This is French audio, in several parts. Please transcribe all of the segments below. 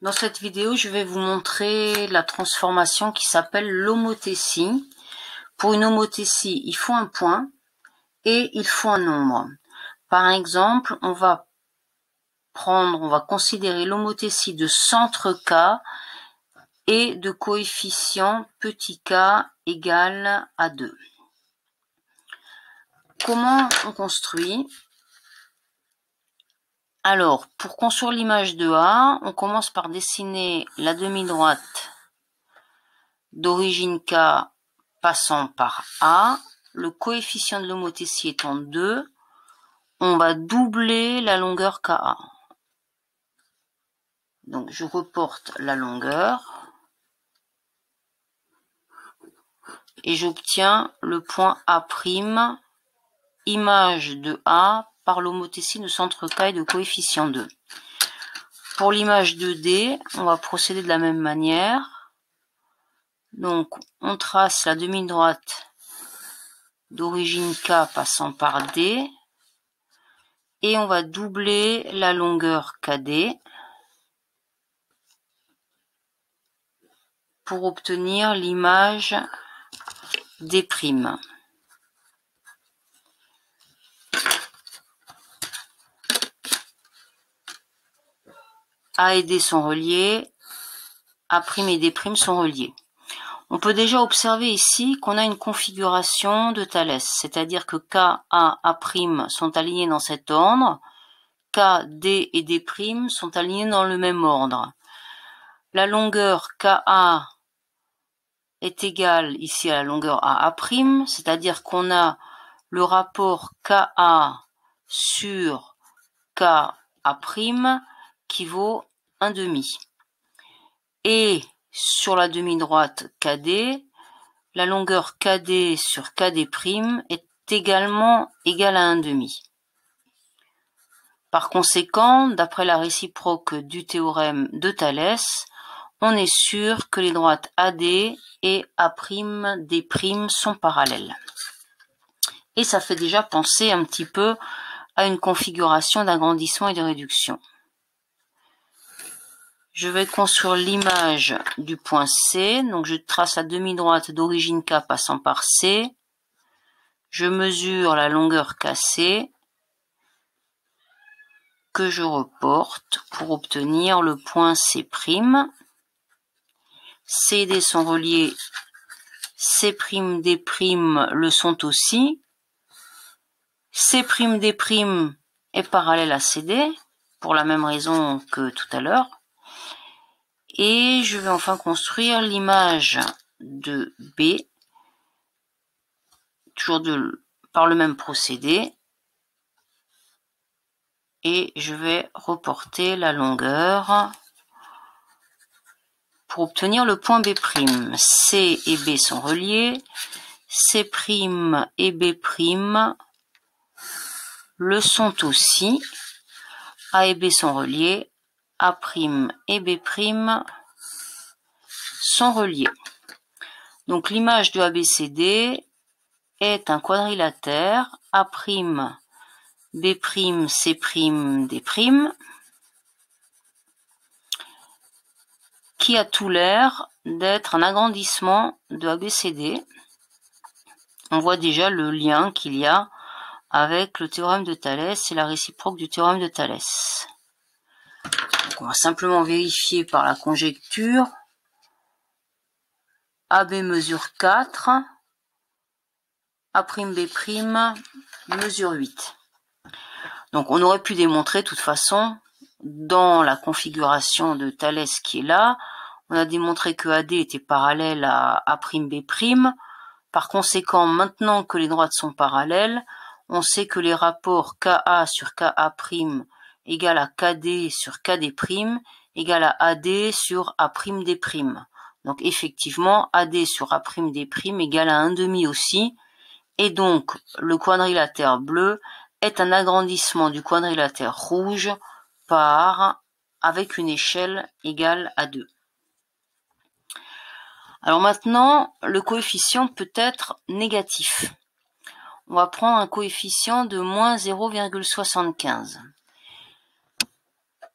Dans cette vidéo, je vais vous montrer la transformation qui s'appelle l'homothétie. Pour une homothétie, il faut un point et il faut un nombre. Par exemple, on va considérer l'homothétie de centre K et de coefficient petit k égale à 2. Comment on construit ? Alors, pour construire l'image de A, on commence par dessiner la demi-droite d'origine K passant par A. Le coefficient de l'homothétie étant 2, on va doubler la longueur KA. Donc, je reporte la longueur et j'obtiens le point A', image de A par l'homothétie de centre K et de coefficient 2. Pour l'image de D, on va procéder de la même manière. Donc, on trace la demi-droite d'origine K passant par D et on va doubler la longueur KD pour obtenir l'image D'. A et D sont reliés, A' et D' sont reliés. On peut déjà observer ici qu'on a une configuration de Thalès, c'est-à-dire que K, A, A' sont alignés dans cet ordre, K, D et D' sont alignés dans le même ordre. La longueur KA est égale ici à la longueur AA', c'est-à-dire qu'on a le rapport KA sur KA' qui vaut 1,5. Et sur la demi-droite KD, la longueur KD sur KD' est également égale à 1,5. Par conséquent, d'après la réciproque du théorème de Thalès, on est sûr que les droites AD et A'D' sont parallèles. Et ça fait déjà penser un petit peu à une configuration d'agrandissement et de réduction. Je vais construire l'image du point C. Donc je trace la demi-droite d'origine K passant par C. Je mesure la longueur KC que je reporte pour obtenir le point C'. C et D sont reliés, C', D' le sont aussi. C', D' est parallèle à CD, pour la même raison que tout à l'heure. Et je vais enfin construire l'image de B, toujours par le même procédé. Et je vais reporter la longueur pour obtenir le point B'. C et B sont reliés, C' et B' le sont aussi. A et B sont reliés, A' et B' sont reliés. Donc l'image de ABCD est un quadrilatère A', B', C', D', qui a tout l'air d'être un agrandissement de ABCD. On voit déjà le lien qu'il y a avec le théorème de Thalès et la réciproque du théorème de Thalès. Donc on va simplement vérifier par la conjecture. AB mesure 4, A'B' mesure 8. Donc on aurait pu démontrer de toute façon, dans la configuration de Thalès qui est là, on a démontré que AD était parallèle à A'B'. Par conséquent, maintenant que les droites sont parallèles, on sait que les rapports KA sur KA' égale à KD sur KD' égale à AD sur A'D'. Donc effectivement, AD sur A'D' égale à 1,5 aussi. Et donc, le quadrilatère bleu est un agrandissement du quadrilatère rouge avec une échelle égale à 2. Alors maintenant, le coefficient peut être négatif. On va prendre un coefficient de moins 0,75.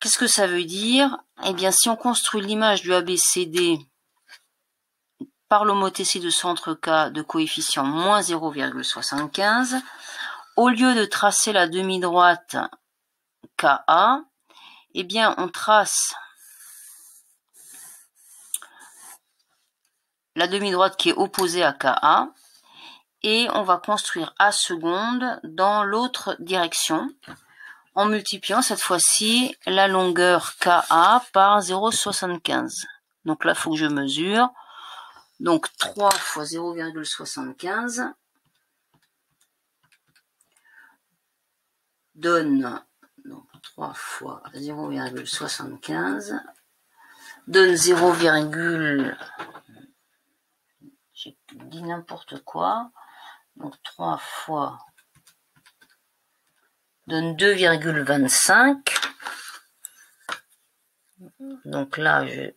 Qu'est-ce que ça veut dire? Eh bien, si on construit l'image du ABCD par l'homothétie de centre K de coefficient moins 0,75, au lieu de tracer la demi-droite KA, eh bien, on trace la demi-droite qui est opposée à KA et on va construire A seconde dans l'autre direction en multipliant cette fois-ci la longueur KA par 0,75. Donc là, il faut que je mesure. Donc 3 fois 0,75 donne, donc 3 fois 0,75 donne 0, j'ai dit n'importe quoi, donc 3 fois donne 2,25, donc là je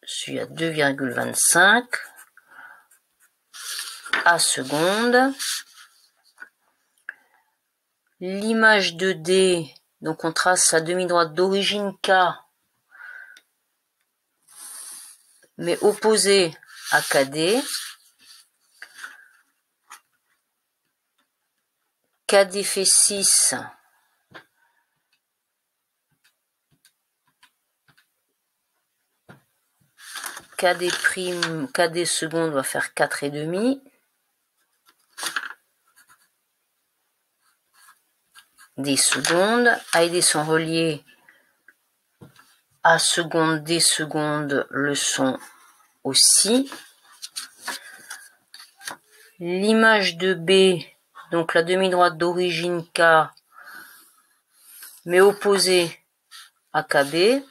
suis à 2,25 A seconde. L'image de D, donc on trace sa demi-droite d'origine K, mais opposée à KD. KD fait 6. KD seconde va faire 4,5. D seconde. A et D sont reliés. A seconde, D seconde le sont aussi. L'image de B, donc la demi-droite d'origine K, mais opposée à KB.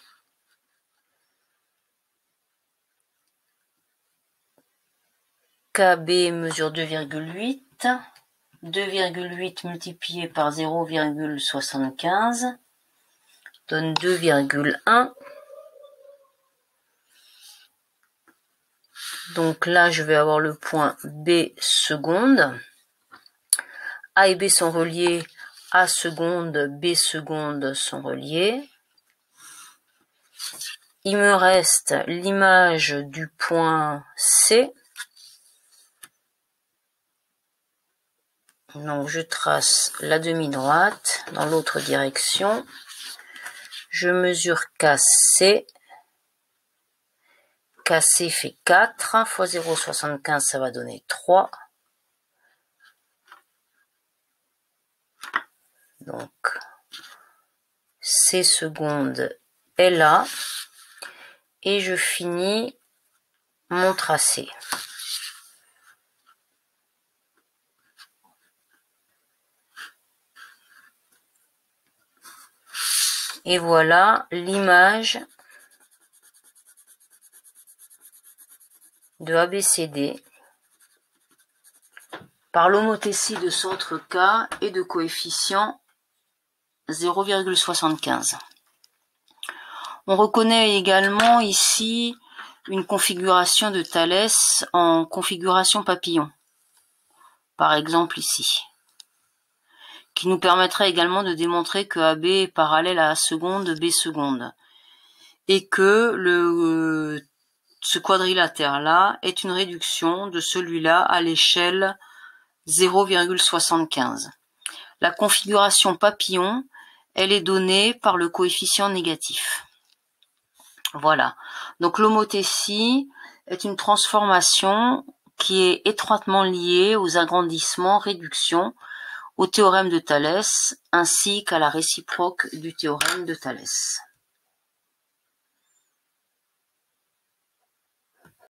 KB mesure 2,8. 2,8 multiplié par 0,75 donne 2,1. Donc là, je vais avoir le point B seconde. A et B sont reliés. A seconde, B seconde sont reliés. Il me reste l'image du point C. Donc je trace la demi-droite dans l'autre direction. Je mesure KC. KC fait 4 fois 0,75, ça va donner 3. Donc C seconde est là. Et je finis mon tracé. Et voilà l'image de ABCD par l'homothétie de centre K et de coefficient 0,75. On reconnaît également ici une configuration de Thalès en configuration papillon, par exemple ici, qui nous permettrait également de démontrer que AB est parallèle à A seconde, B seconde, et que ce quadrilatère-là est une réduction de celui-là à l'échelle 0,75. La configuration papillon, elle est donnée par le coefficient négatif. Voilà. Donc l'homothétie est une transformation qui est étroitement liée aux agrandissements, réductions, au théorème de Thalès, ainsi qu'à la réciproque du théorème de Thalès.